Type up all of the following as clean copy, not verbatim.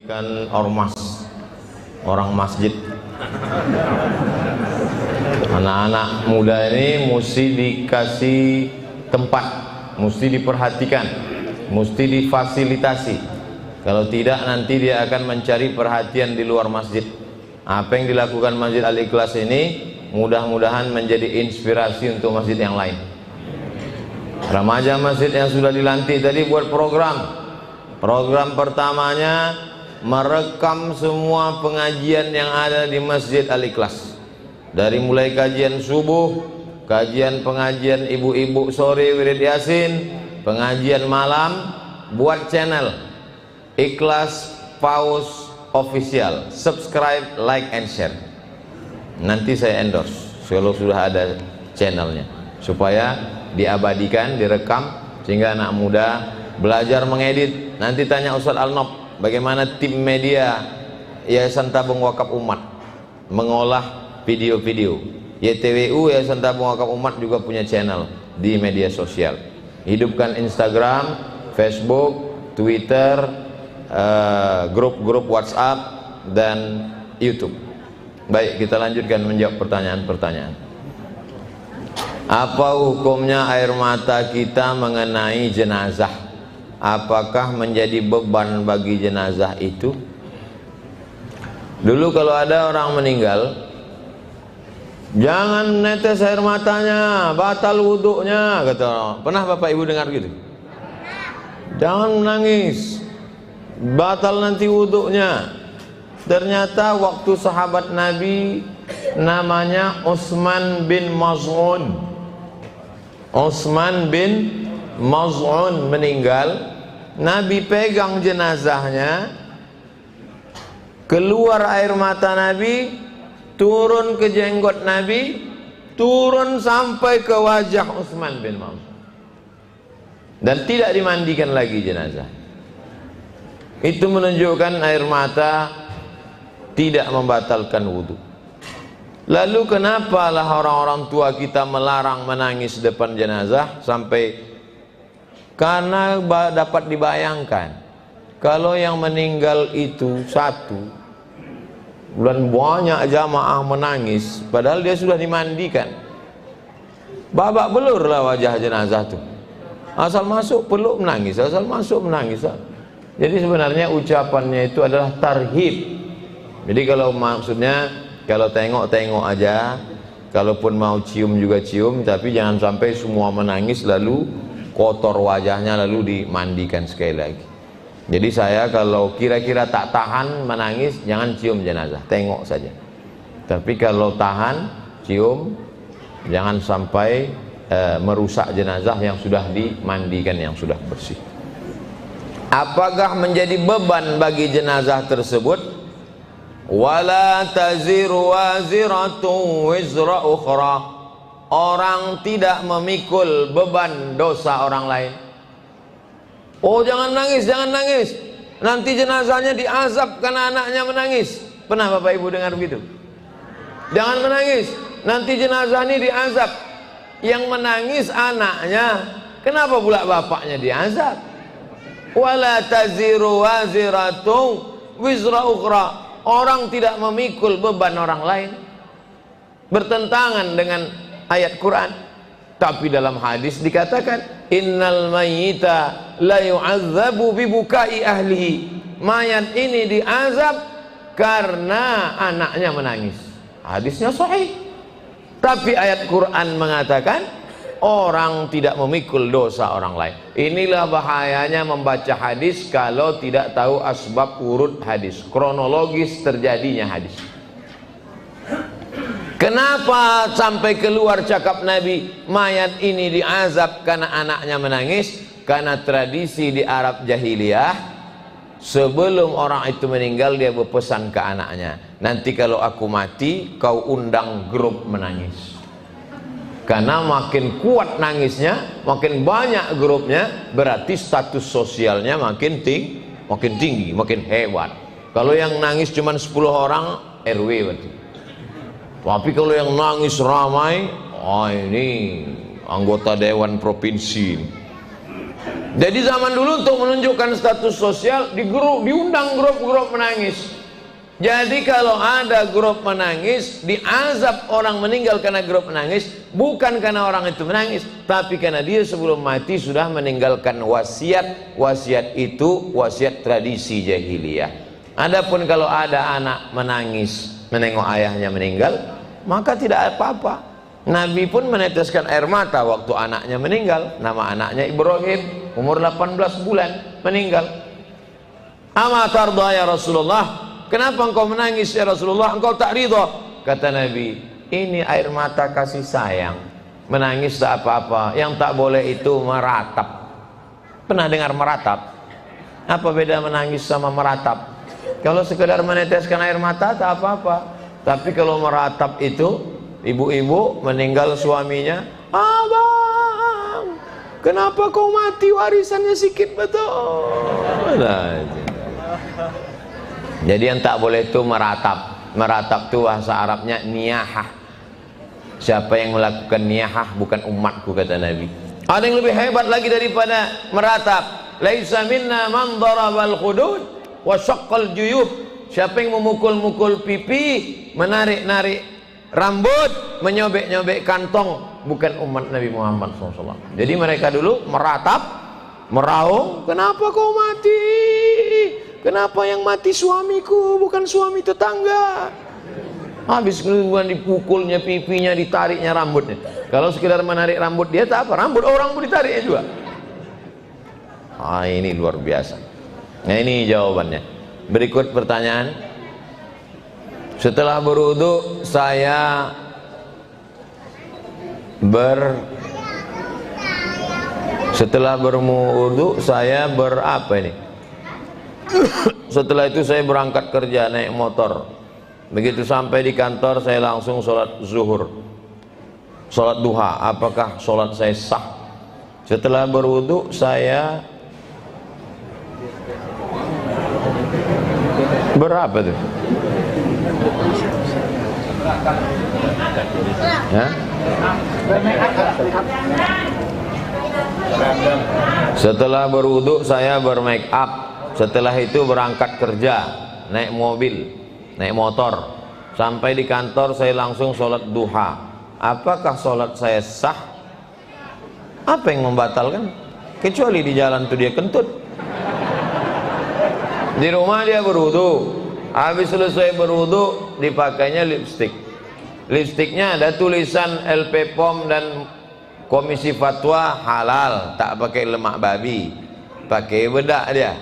Kan ormas, orang masjid, anak-anak muda ini mesti dikasih tempat, mesti diperhatikan, mesti difasilitasi. Kalau tidak nanti dia akan mencari perhatian di luar masjid. Apa yang dilakukan Masjid Al-Ikhlas ini mudah-mudahan menjadi inspirasi untuk masjid yang lain. Remaja masjid yang sudah dilantik tadi buat program pertamanya merekam semua pengajian yang ada di Masjid Al-Ikhlas, dari mulai kajian subuh, kajian pengajian ibu-ibu sore wirid yasin, pengajian malam, buat channel Ikhlas Paus Official, subscribe, like and share. Nanti saya endorse kalau sudah ada channelnya, supaya diabadikan, direkam, sehingga anak muda belajar mengedit. Nanti tanya Ustaz Al-Nob, bagaimana tim media Yayasan Tabung Wakaf Umat mengolah video-video. YTWU, Yayasan Tabung Wakaf Umat, juga punya channel di media sosial. Hidupkan Instagram, Facebook, Twitter, grup-grup WhatsApp dan YouTube. Baik, kita lanjutkan menjawab pertanyaan-pertanyaan. Apa hukumnya air mata kita mengenai jenazah? Apakah menjadi beban bagi jenazah itu? Dulu kalau ada orang meninggal, jangan netes air matanya, batal wuduknya, kata orang. Pernah Bapak Ibu dengar gitu? Jangan menangis, batal nanti wuduknya. Ternyata waktu sahabat Nabi namanya Utsman bin Maz'un, Utsman bin Maz'un meninggal, Nabi pegang jenazahnya, keluar air mata Nabi, turun ke jenggot Nabi, turun sampai ke wajah Utsman bin Maz'un, dan tidak dimandikan lagi jenazah. Itu menunjukkan air mata tidak membatalkan wudhu. Lalu kenapa lah orang-orang tua kita melarang menangis depan jenazah? Sampai karena dapat dibayangkan, kalau yang meninggal itu satu dan banyak jamaah menangis, padahal dia sudah dimandikan, babak belur lah wajah jenazah itu. Asal masuk peluk menangis, asal masuk menangis. Jadi sebenarnya ucapannya itu adalah tarhib. Jadi kalau maksudnya, kalau tengok-tengok aja, kalaupun mau cium juga cium, tapi jangan sampai semua menangis lalu kotor wajahnya lalu dimandikan sekali lagi. Jadi saya kalau kira-kira tak tahan menangis, jangan cium jenazah, tengok saja. Tapi kalau tahan cium, jangan sampai merusak jenazah yang sudah dimandikan, yang sudah bersih. Apakah menjadi beban bagi jenazah tersebut? Wala taziru waziratun wizra ukhra. Orang tidak memikul beban dosa orang lain. Oh, jangan nangis, jangan nangis, nanti jenazahnya diazab karena anaknya menangis. Pernah Bapak Ibu dengar begitu? Jangan menangis, nanti jenazah ini diazab. Yang menangis anaknya, kenapa pula bapaknya diazab? Wala taziru waziratun wizra ukhra. Orang tidak memikul beban orang lain, bertentangan dengan ayat Quran. Tapi dalam hadis dikatakan, innal mayyita la yu'adzabu bibukai ahlihi. Mayat ini diazab karena anaknya menangis. Hadisnya sahih. Tapi ayat Quran mengatakan orang tidak memikul dosa orang lain. Inilah bahayanya membaca hadis kalau tidak tahu asbab urut hadis, kronologis terjadinya hadis. Kenapa sampai keluar cakap Nabi, mayat ini diazab karena anaknya menangis? Karena tradisi di Arab jahiliyah, sebelum orang itu meninggal dia berpesan ke anaknya, nanti kalau aku mati kau undang grup menangis. Karena makin kuat nangisnya, makin banyak grupnya, berarti status sosialnya makin tinggi, makin hebat. Kalau yang nangis cuma 10 orang, RW berarti. Tapi kalau yang nangis ramai, oh ini anggota dewan provinsi. Jadi zaman dulu untuk menunjukkan status sosial diundang grup-grup menangis. Jadi kalau ada grup menangis, diazab orang meninggal karena grup menangis, bukan karena orang itu menangis, tapi karena dia sebelum mati sudah meninggalkan wasiat. Wasiat itu wasiat tradisi jahiliyah. Adapun kalau ada anak menangis menengok ayahnya meninggal, maka tidak apa-apa. Nabi pun meneteskan air mata waktu anaknya meninggal. Nama anaknya Ibrahim, umur 18 bulan meninggal. Ama tarda ya Rasulullah, kenapa engkau menangis ya Rasulullah? Engkau tak ridha. Kata Nabi, ini air mata kasih sayang. Menangis tak apa-apa, yang tak boleh itu meratap. Pernah dengar meratap? Apa beda menangis sama meratap? Kalau sekedar meneteskan air mata tak apa-apa, tapi kalau meratap itu, ibu-ibu meninggal suaminya, abang, kenapa kau mati, warisannya sikit betul. Nah, jadi yang tak boleh itu meratap. Meratap itu bahasa Arabnya niyahah. Siapa yang melakukan niyahah bukan umatku, kata Nabi. Ada yang lebih hebat lagi daripada meratap. Laisa minna man darabal khudud wa syaqqal juyub. Siapa yang memukul-mukul pipi, menarik-narik rambut, menyobek-nyobek kantong, bukan umat Nabi Muhammad SAW. Jadi mereka dulu meratap, meraung, kenapa kau mati? Kenapa yang mati suamiku, bukan suami tetangga? Habis kemudian dipukulnya pipinya, ditariknya rambutnya. Kalau sekedar menarik rambut dia tak apa, rambut orang pun ditariknya juga. Ini luar biasa. Nah, ini jawabannya. Berikut pertanyaan. Setelah berwudu saya berapa ini? Setelah itu saya berangkat kerja naik motor. Begitu sampai di kantor saya langsung sholat zuhur, sholat duha. Apakah sholat saya sah? Setelah berwudu saya berapa tuh? Hah? Setelah berwudu saya bermake up. Setelah itu berangkat kerja, naik mobil, naik motor. Sampai di kantor saya langsung sholat duha. Apakah sholat saya sah? Apa yang membatalkan? Kecuali di jalan itu dia kentut. Di rumah dia berwudu. Habis selesai berwudu dipakainya lipstik. Lipstiknya ada tulisan LP POM dan Komisi Fatwa halal, tak pakai lemak babi, pakai bedak dia.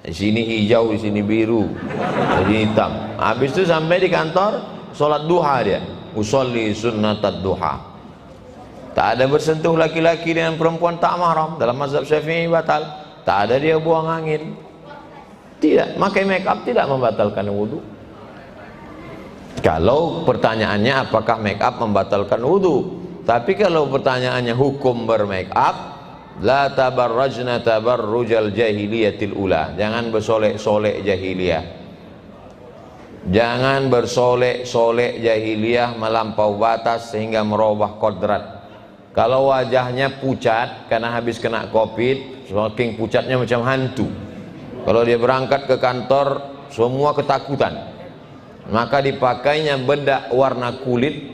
Di sini hijau, di sini biru, di sini hitam. Habis itu sampai di kantor sholat duha dia, usolli sunnatad duha. Tak ada bersentuh laki-laki dengan perempuan tak mahram. Dalam mazhab Syafi'i batal. Tak ada dia buang angin. Tidak, pakai make up tidak membatalkan wudu. Kalau pertanyaannya apakah make up membatalkan wudu. Tapi kalau pertanyaannya hukum bermake up, la tabarrajna tabarrujal jahiliyatil ula. Jangan bersolek-solek jahiliyah. Jangan bersolek-solek jahiliyah melampau batas sehingga merubah kodrat. Kalau wajahnya pucat karena habis kena covid, saking pucatnya macam hantu. Kalau dia berangkat ke kantor semua ketakutan, maka dipakainya bedak warna kulit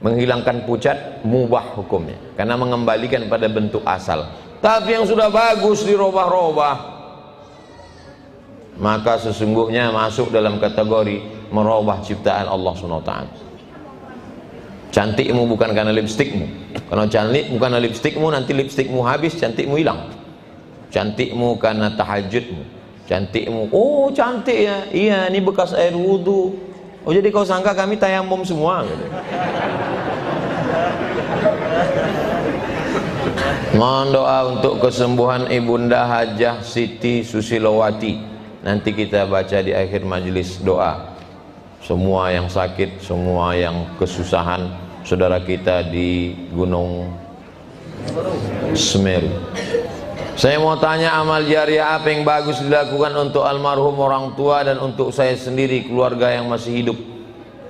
menghilangkan pucat, mubah hukumnya karena mengembalikan pada bentuk asal. Tapi yang sudah bagus dirubah-rubah, maka sesungguhnya masuk dalam kategori merubah ciptaan Allah SWT. Cantikmu bukan karena lipstikmu. Kalau cantik bukan karena lipstikmu, nanti lipstikmu habis, cantikmu hilang. Cantikmu karena tahajudmu. Cantikmu, oh cantik ya, iya ini bekas air wudu. Oh jadi kau sangka kami tayamum semua gitu. Mohon doa untuk kesembuhan Ibunda Hajah Siti Susilowati. Nanti kita baca di akhir majelis doa. Semua yang sakit, semua yang kesusahan, saudara kita di Gunung Semeru. Saya mau tanya, amal jariah apa yang bagus dilakukan untuk almarhum orang tua dan untuk saya sendiri, keluarga yang masih hidup?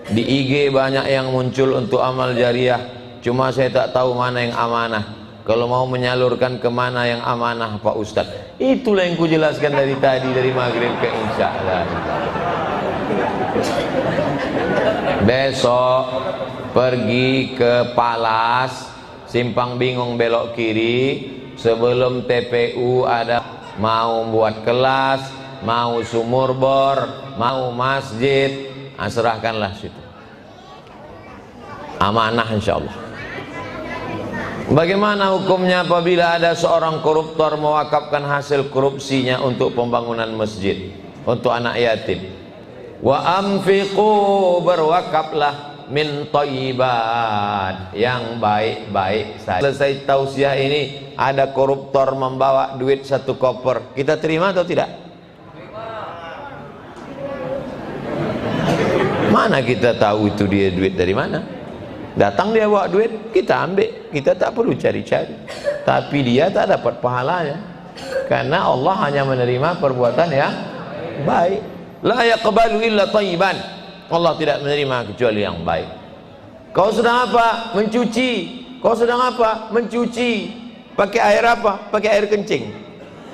Di IG banyak yang muncul untuk amal jariah, cuma saya tak tahu mana yang amanah. Kalau mau menyalurkan kemana yang amanah Pak Ustadz. Itulah yang kujelaskan dari tadi, dari maghrib ke isya. Besok pergi ke Palas, simpang bingung belok kiri. Sebelum TPU ada mau buat kelas, mau sumur bor, mau masjid, serahkanlah situ. Amanah insyaallah. Bagaimana hukumnya apabila ada seorang koruptor mewakafkan hasil korupsinya untuk pembangunan masjid, untuk anak yatim? Wa anfiqu, berwakaflah min thayyibat, yang baik-baik saja. Selesai tausiah ini ada koruptor membawa duit 1 koper, kita terima atau tidak? Mana kita tahu itu dia duit dari mana? Datang dia bawa duit, kita ambil, kita tak perlu cari-cari. Tapi dia tak dapat pahalanya, karena Allah hanya menerima perbuatan yang baik. La yaqbalu illa thayyiban. Allah tidak menerima kecuali yang baik. Kau sedang apa? Mencuci. Kau sedang apa? Mencuci. Pakai air apa? Pakai air kencing.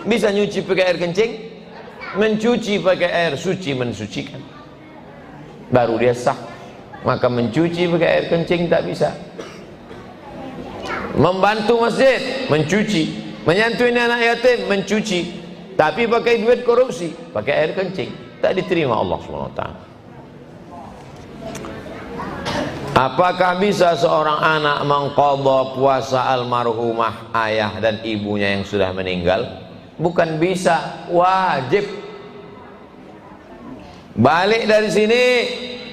Bisa nyuci pakai air kencing? Mencuci pakai air suci, mensucikan. Baru dia sah. Maka mencuci pakai air kencing tak bisa. Membantu masjid, mencuci. Menyantui anak yatim, mencuci. Tapi pakai duit korupsi, pakai air kencing, tak diterima Allah SWT. Apakah bisa seorang anak mengqadha puasa almarhumah ayah dan ibunya yang sudah meninggal? Bukan bisa, wajib. Balik dari sini,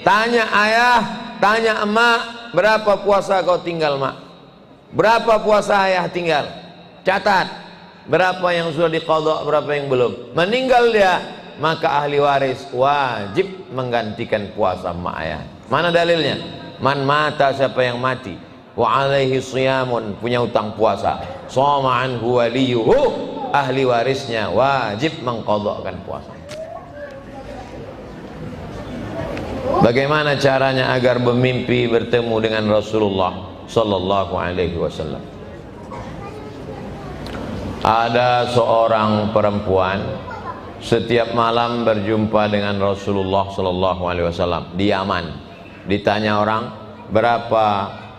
tanya ayah, tanya emak, berapa puasa kau tinggal mak? Berapa puasa ayah tinggal? Catat, berapa yang sudah diqadha, berapa yang belum. Meninggal dia, maka ahli waris wajib menggantikan puasa emak ayah. Mana dalilnya? Man mata, siapa yang mati, wa alaihi siyamun, punya utang puasa, shoma anhu waliyuhu, ahli warisnya wajib mengqadhakan puasa. Bagaimana caranya agar bermimpi bertemu dengan Rasulullah sallallahu alaihi wasallam? Ada seorang perempuan setiap malam berjumpa dengan Rasulullah sallallahu alaihi wasallam di Yaman. Ditanya orang, berapa,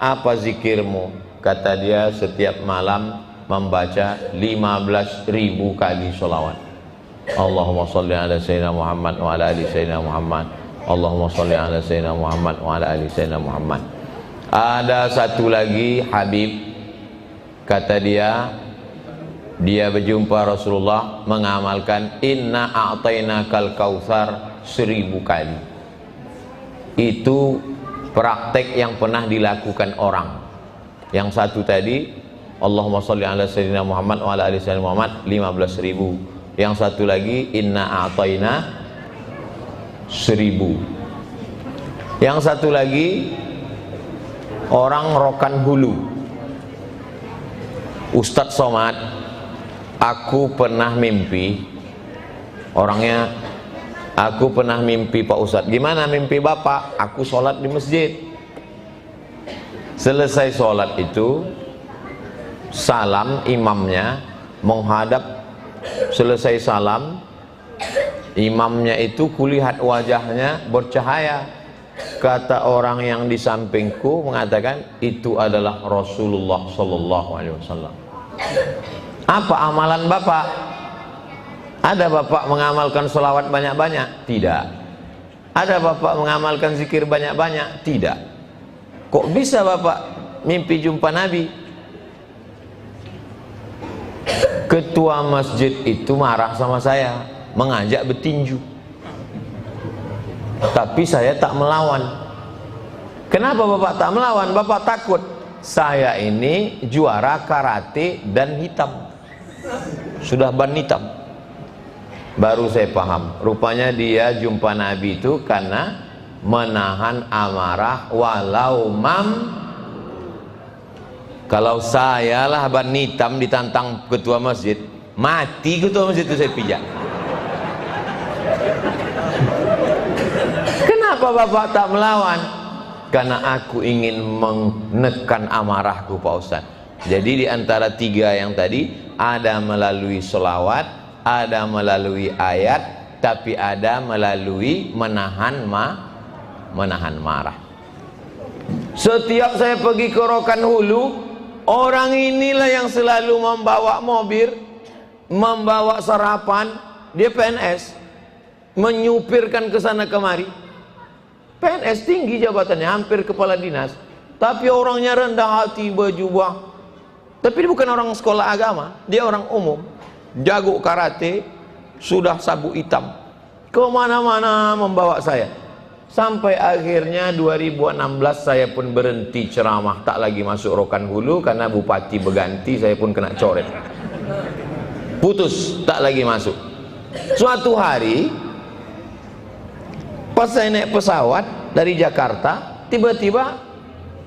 apa zikirmu? Kata dia, setiap malam membaca 15.000 kali sholawat. Allahumma salli ala sayyidina Muhammad wa ala ali sayyidina Muhammad. Allahumma salli ala sayyidina Muhammad wa ala ali sayyidina Muhammad. Ada satu lagi Habib, kata dia berjumpa Rasulullah mengamalkan inna a'tainakal kautsar 1000 kali. Itu praktek yang pernah dilakukan orang. Yang satu tadi Allahumma sholli ala sayyidina Muhammad wa ala ali sayyidina Muhammad 15.000. Yang satu lagi inna a'taina 1000. Yang satu lagi orang Rokan Hulu, Ustadz Somad, aku pernah mimpi, orangnya, aku pernah mimpi Pak Ustadz. Gimana mimpi Bapak? Aku sholat di masjid. Selesai sholat itu salam, imamnya menghadap. Selesai salam, imamnya itu kulihat wajahnya bercahaya. Kata orang yang di sampingku mengatakan itu adalah Rasulullah sallallahu alaihi wasallam. Apa amalan Bapak? Ada Bapak mengamalkan sholawat banyak-banyak? Tidak. Ada Bapak mengamalkan zikir banyak-banyak? Tidak. Kok bisa Bapak mimpi jumpa Nabi? Ketua masjid itu marah sama saya, mengajak bertinju. Tapi saya tak melawan. Kenapa Bapak tak melawan? Bapak takut. Saya ini juara karate dan hitam. Sudah ban hitam. Baru saya paham. Rupanya dia jumpa Nabi itu karena menahan amarah walau Kalau saya lah ban hitam ditantang ketua masjid, mati ketua masjid itu saya pijak. Kenapa Bapak tak melawan? Karena aku ingin menekan amarahku Pak Ustaz. Jadi di antara tiga yang tadi, ada melalui selawat, ada melalui ayat, tapi ada melalui menahan marah. Setiap saya pergi ke Rokan Hulu, orang inilah yang selalu membawa mobil, membawa sarapan. Dia PNS, menyupirkan ke sana kemari. PNS tinggi jabatannya, hampir kepala dinas, tapi orangnya rendah hati, berjubah. Tapi dia bukan orang sekolah agama, dia orang umum, jago karate, sudah sabuk hitam, kemana-mana membawa saya. Sampai akhirnya 2016 saya pun berhenti ceramah, tak lagi masuk Rokan Hulu karena bupati berganti, saya pun kena coret. Putus, tak lagi masuk. Suatu hari pas saya naik pesawat dari Jakarta, tiba-tiba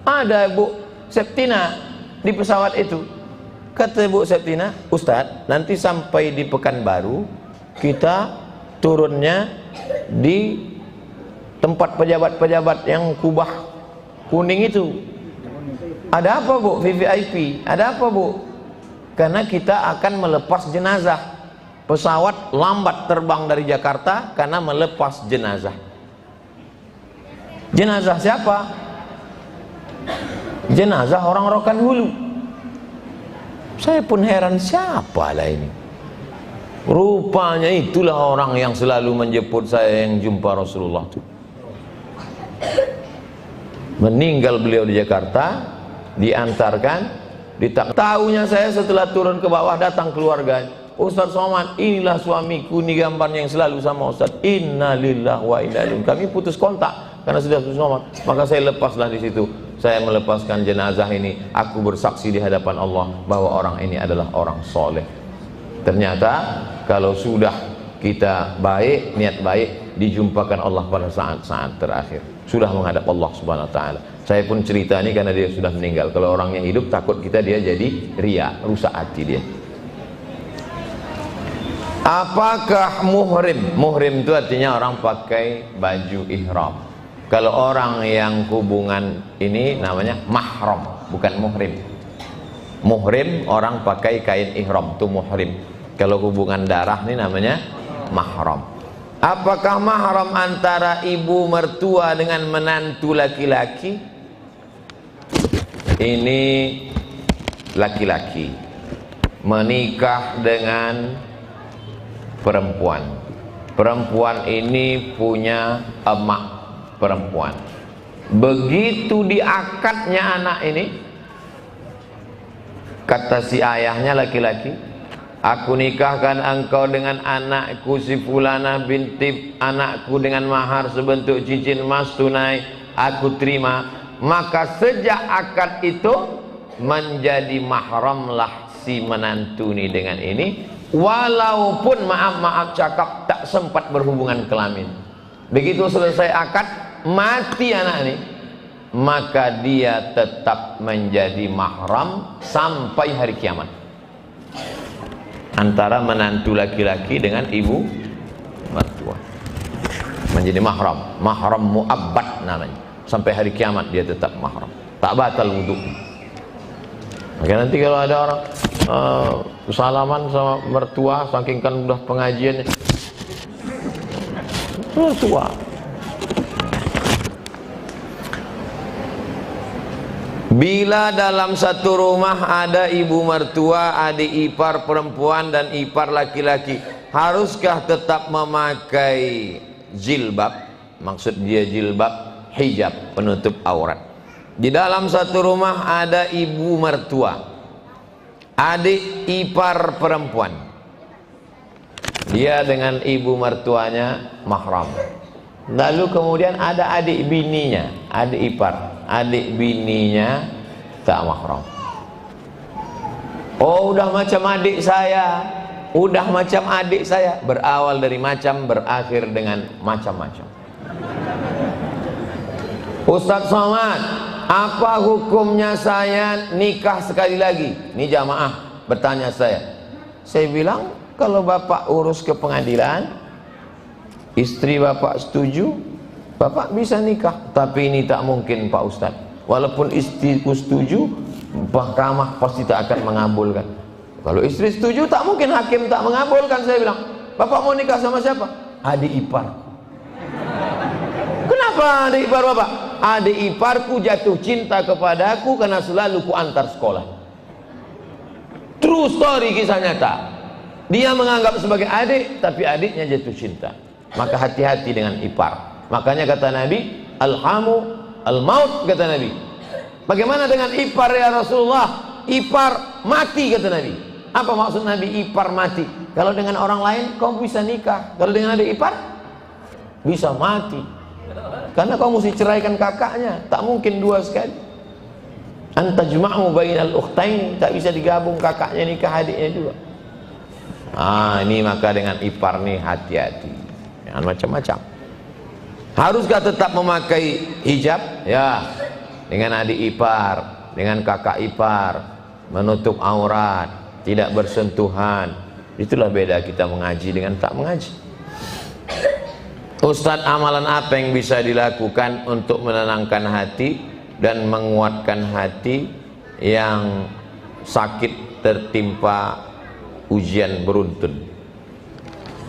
ada Bu Septina di pesawat itu. Kata Bu Septina, Ustadz, nanti sampai di Pekanbaru kita turunnya di tempat pejabat-pejabat yang kubah kuning itu. Ada apa Bu? VVIP. Ada apa Bu? Karena kita akan melepas jenazah. Pesawat lambat terbang dari Jakarta karena melepas jenazah. Jenazah siapa? Jenazah orang Rokan Hulu. Saya pun heran, siapa lah ini? Rupanya itulah orang yang selalu menjemput saya yang jumpa Rasulullah. Meninggal beliau di Jakarta, diantarkan, tahunya saya setelah turun ke bawah datang keluarga. Ustaz Somad, inilah suamiku, ini gambarnya yang selalu sama Ustaz. Inna lillahi wa inna ilaihi. Kami putus kontak karena sudah Ustaz Somad. Maka saya lepaslah di situ. Saya melepaskan jenazah ini. Aku bersaksi di hadapan Allah bahwa orang ini adalah orang soleh. Ternyata kalau sudah kita baik, niat baik, dijumpakan Allah pada saat-saat terakhir. Sudah menghadap Allah Subhanahu wa taala. Saya pun cerita ini karena dia sudah meninggal. Kalau orangnya hidup, takut kita dia jadi ria, rusak hati dia. Apakah muhrim? Muhrim itu artinya orang pakai baju ihram. Kalau orang yang hubungan ini namanya mahram, bukan muhrim. Muhrim orang pakai kain ihram, itu muhrim. Kalau hubungan darah ini namanya mahram. Apakah mahram antara ibu mertua dengan menantu laki-laki? Ini laki-laki menikah dengan perempuan. Perempuan ini punya emak perempuan. Begitu diakadnya anak ini, kata si ayahnya laki-laki, aku nikahkan engkau dengan anakku si Fulana binti anakku dengan mahar sebentuk cincin emas tunai, aku terima. Maka sejak akad itu menjadi mahramlah si menantu ini dengan ini, walaupun maaf cakap tak sempat berhubungan kelamin. Begitu selesai akad, mati anak ini, maka dia tetap menjadi mahram sampai hari kiamat. Antara menantu laki-laki dengan ibu mertua menjadi mahram, mahram muabbad namanya. Sampai hari kiamat dia tetap mahram, tak batal wudhu. Maka nanti kalau ada orang salaman sama mertua, saking kan udah pengajiannya mertua. Bila dalam satu rumah ada ibu mertua, adik ipar perempuan dan ipar laki-laki, haruskah tetap memakai jilbab? Maksud dia jilbab hijab, penutup aurat. Di dalam satu rumah ada ibu mertua, adik ipar perempuan, dia dengan ibu mertuanya mahram. Lalu kemudian ada adik bininya, adik ipar, adik bininya tak mahram. Oh, udah macam adik saya, udah macam adik saya. Berawal dari macam, berakhir dengan macam-macam. Ustaz Somad, apa hukumnya saya nikah sekali lagi? Ini jamaah bertanya saya. Saya bilang, kalau bapak urus ke pengadilan, istri bapak setuju, bapak bisa nikah. Tapi ini tak mungkin Pak Ustaz. Walaupun istriku setuju, mahkamah pasti tak akan mengabulkan. Kalau istri setuju, tak mungkin hakim tak mengabulkan. Saya bilang, bapak mau nikah sama siapa? Adik ipar. Kenapa adik ipar bapak? Adik iparku jatuh cinta kepadaku karena selalu ku antar sekolah. True story, kisah nyata. Dia menganggap sebagai adik, tapi adiknya jatuh cinta. Maka hati-hati dengan ipar. Makanya kata Nabi, alhamu al-maut, kata Nabi. Bagaimana dengan ipar ya Rasulullah? Ipar mati, kata Nabi. Apa maksud Nabi ipar mati? Kalau dengan orang lain kau bisa nikah, kalau dengan adik ipar bisa mati. Karena kau mesti ceraikan kakaknya, tak mungkin dua sekali. Anta juma'u bainal ukhtain, tak bisa digabung kakaknya nikah adiknya juga. Ini maka dengan ipar nih hati-hati. Jangan macam-macam. Haruskah tetap memakai hijab? Ya, dengan adik ipar, dengan kakak ipar, menutup aurat, tidak bersentuhan. Itulah beda kita mengaji dengan tak mengaji. Ustadz, amalan apa yang bisa dilakukan untuk menenangkan hati dan menguatkan hati yang sakit tertimpa ujian beruntun?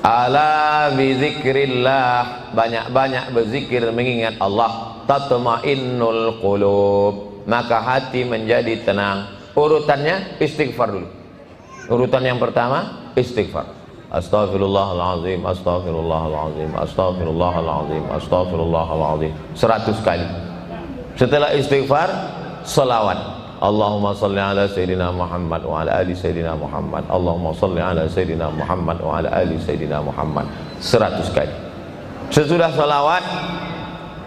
Ala bizikrillah, banyak-banyak berzikir mengingat Allah, tatma'innul qulub, maka hati menjadi tenang. Urutannya istighfar dulu. Urutan yang pertama istighfar. Astaghfirullahaladzim, astaghfirullahaladzim, astaghfirullahaladzim, astaghfirullahaladzim 100 kali. Setelah istighfar, salawat. Allahumma salli ala Sayyidina Muhammad wa ala ali Sayyidina Muhammad. Allahumma salli ala Sayyidina Muhammad wa ala ali Sayyidina Muhammad 100 kali. Sesudah salawat,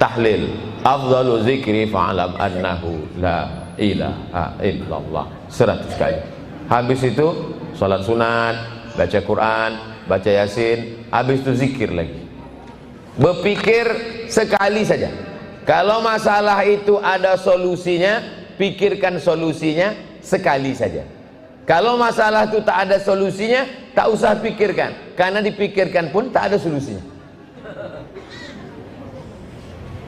tahlil. Afdalu zikri fa'alam annahu la ilaha illallah 100 kali. Habis itu salat sunat, baca Quran, baca Yasin, habis itu zikir lagi. Berpikir sekali saja. Kalau masalah itu ada solusinya, pikirkan solusinya sekali saja. Kalau masalah itu tak ada solusinya, tak usah pikirkan, karena dipikirkan pun tak ada solusinya.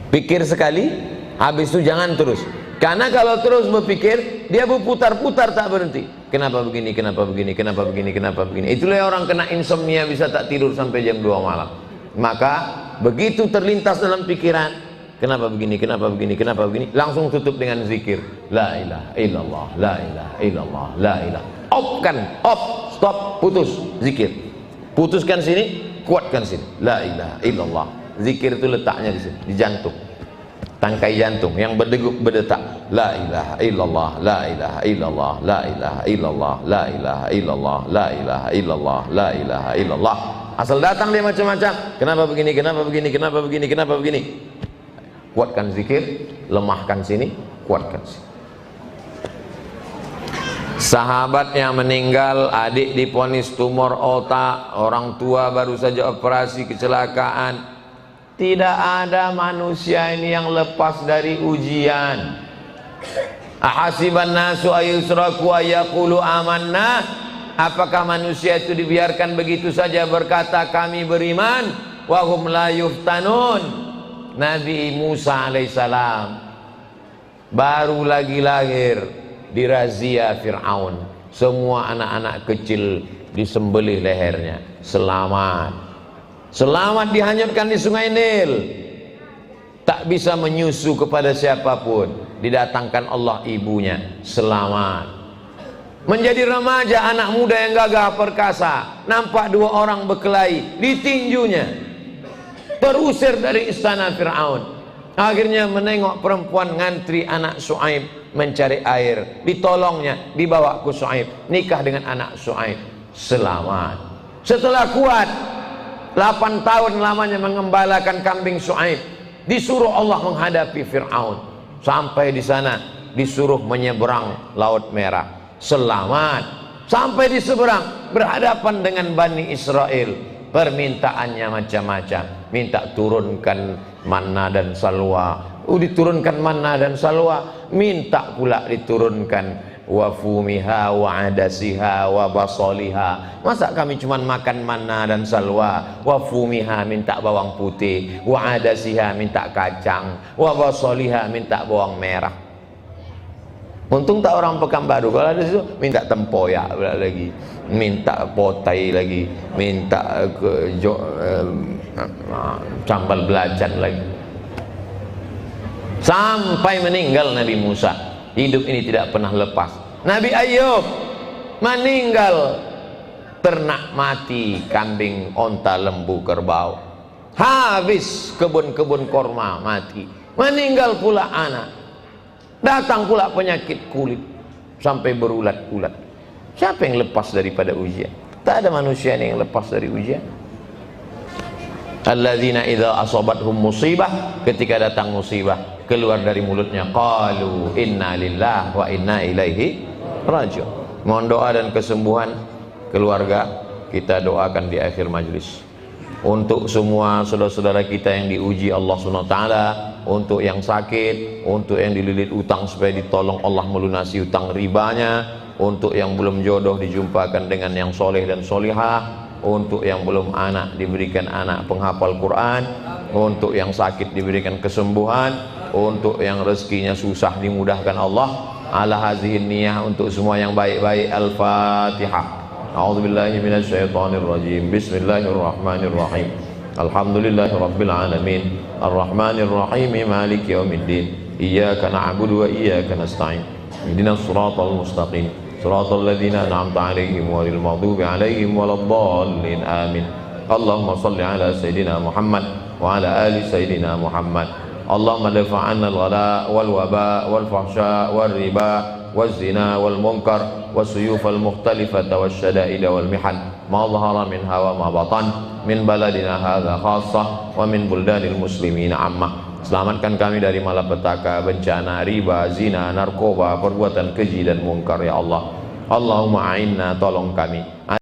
Pikir sekali, habis itu jangan terus. Karena kalau terus berpikir, dia berputar-putar tak berhenti. Kenapa begini, kenapa begini, kenapa begini, kenapa begini. Itulah orang kena insomnia, bisa tak tidur sampai jam 2 malam. Maka begitu terlintas dalam pikiran, kenapa begini, kenapa begini, kenapa begini, langsung tutup dengan zikir. La ilaha illallah, la ilaha illallah, la ilaha. Off, stop, putus, zikir. Putuskan sini, kuatkan sini. La ilaha illallah. Zikir itu letaknya di sini, di jantung. Tangkai jantung yang berdegup berdetak. La ilaha illallah, la ilaha illallah, la ilaha illallah, la ilaha illallah, la ilaha illallah, la ilaha illallah. Asal datang dia macam-macam. Kenapa begini, kenapa begini, kenapa begini, kenapa begini. Kuatkan zikir, lemahkan sini, kuatkan sini. Sahabat yang meninggal, adik diponis tumor otak, orang tua baru saja operasi kecelakaan. Tidak ada manusia ini yang lepas dari ujian. Ahasiban nasu ayusraku ayaqulu amanna. Apakah manusia itu dibiarkan begitu saja berkata kami beriman, wa hum la yuftanun? Nabi Musa alaihissalam baru lagi lahir, dirazia Fir'aun. Semua anak-anak kecil disembelih lehernya. Selamat dihanyutkan di sungai Nil. Tak bisa menyusu kepada siapapun. Didatangkan Allah ibunya. Selamat. Menjadi remaja, anak muda yang gagah perkasa. Nampak 2 orang berkelahi, ditinjunya. Terusir dari istana Fir'aun. Akhirnya menengok perempuan ngantri anak Syuaib mencari air. Ditolongnya, dibawa ke Syuaib. Nikah dengan anak Syuaib. Selamat. Setelah kuat 8 tahun lamanya mengembalakan kambing Syuaib, disuruh Allah menghadapi Fir'aun. Sampai di sana disuruh menyeberang Laut Merah. Selamat. Sampai di seberang berhadapan dengan Bani Israel. Permintaannya macam-macam. Minta turunkan manna dan salwa. Diturunkan manna dan salwa. Minta pula diturunkan wa fumiha wa adasiha wa basoliha. Masa kami cuma makan manna dan salwa? Wa fumiha minta bawang putih, wa adasiha minta kacang, wa basoliha minta bawang merah. Untung tak orang Pekanbaru. Kalau ada situ minta tempoyak pula lagi, minta potai lagi, minta sambal belacan lagi. Sampai meninggal Nabi Musa, hidup ini tidak pernah lepas. Nabi Ayub meninggal, ternak mati, kambing, onta, lembu, kerbau, habis kebun-kebun korma mati, meninggal pula anak, datang pula penyakit kulit sampai berulat-ulat. Siapa yang lepas daripada ujian? Tak ada manusia yang lepas dari ujian. Alladzina idza asabathum musibah, ketika datang musibah keluar dari mulutnya qalu inna lillahi wa inna ilaihi raji'un. Mohon doa dan kesembuhan keluarga kita doakan di akhir majlis. Untuk semua saudara-saudara kita yang diuji Allah SWT, untuk yang sakit, untuk yang dililit utang supaya ditolong Allah melunasi utang ribanya, untuk yang belum jodoh dijumpakan dengan yang soleh dan solihah, untuk yang belum anak diberikan anak penghafal Quran, untuk yang sakit diberikan kesembuhan, untuk yang rezekinya susah dimudahkan Allah. Ala hazihin niyah, untuk semua yang baik-baik. Al-Fatihah. A'udzubillahi minasyaitonir rajim. Bismillahirrahmanirrahim. Alhamdulillahi rabbil alamin. Arrahmanir rahim. Maliki yaumiddin. Iyyaka na'budu wa iyyaka nasta'in. Ihdinas siratal mustaqim. Siratal ladzina an'amta 'alaihim ghairil maghdubi 'alaihim waladdallin. Amin. Allahumma shalli ala sayidina Muhammad wa ala ali sayidina Muhammad. Allahumma dafa' 'anna al-ghala wal waba wal fahsya wal riba والزنا والمنكر والسيوف المختلفة والشدائد والمحن ما ظهر منها وما بطن من بلدنا هذا خاصة ومن بلدان المسلمين عامة. Selamatkan kami dari malapetaka, bencana, riba, zina, narkoba, perbuatan keji dan mungkar ya Allah. Allahumma a'inna, tolong kami.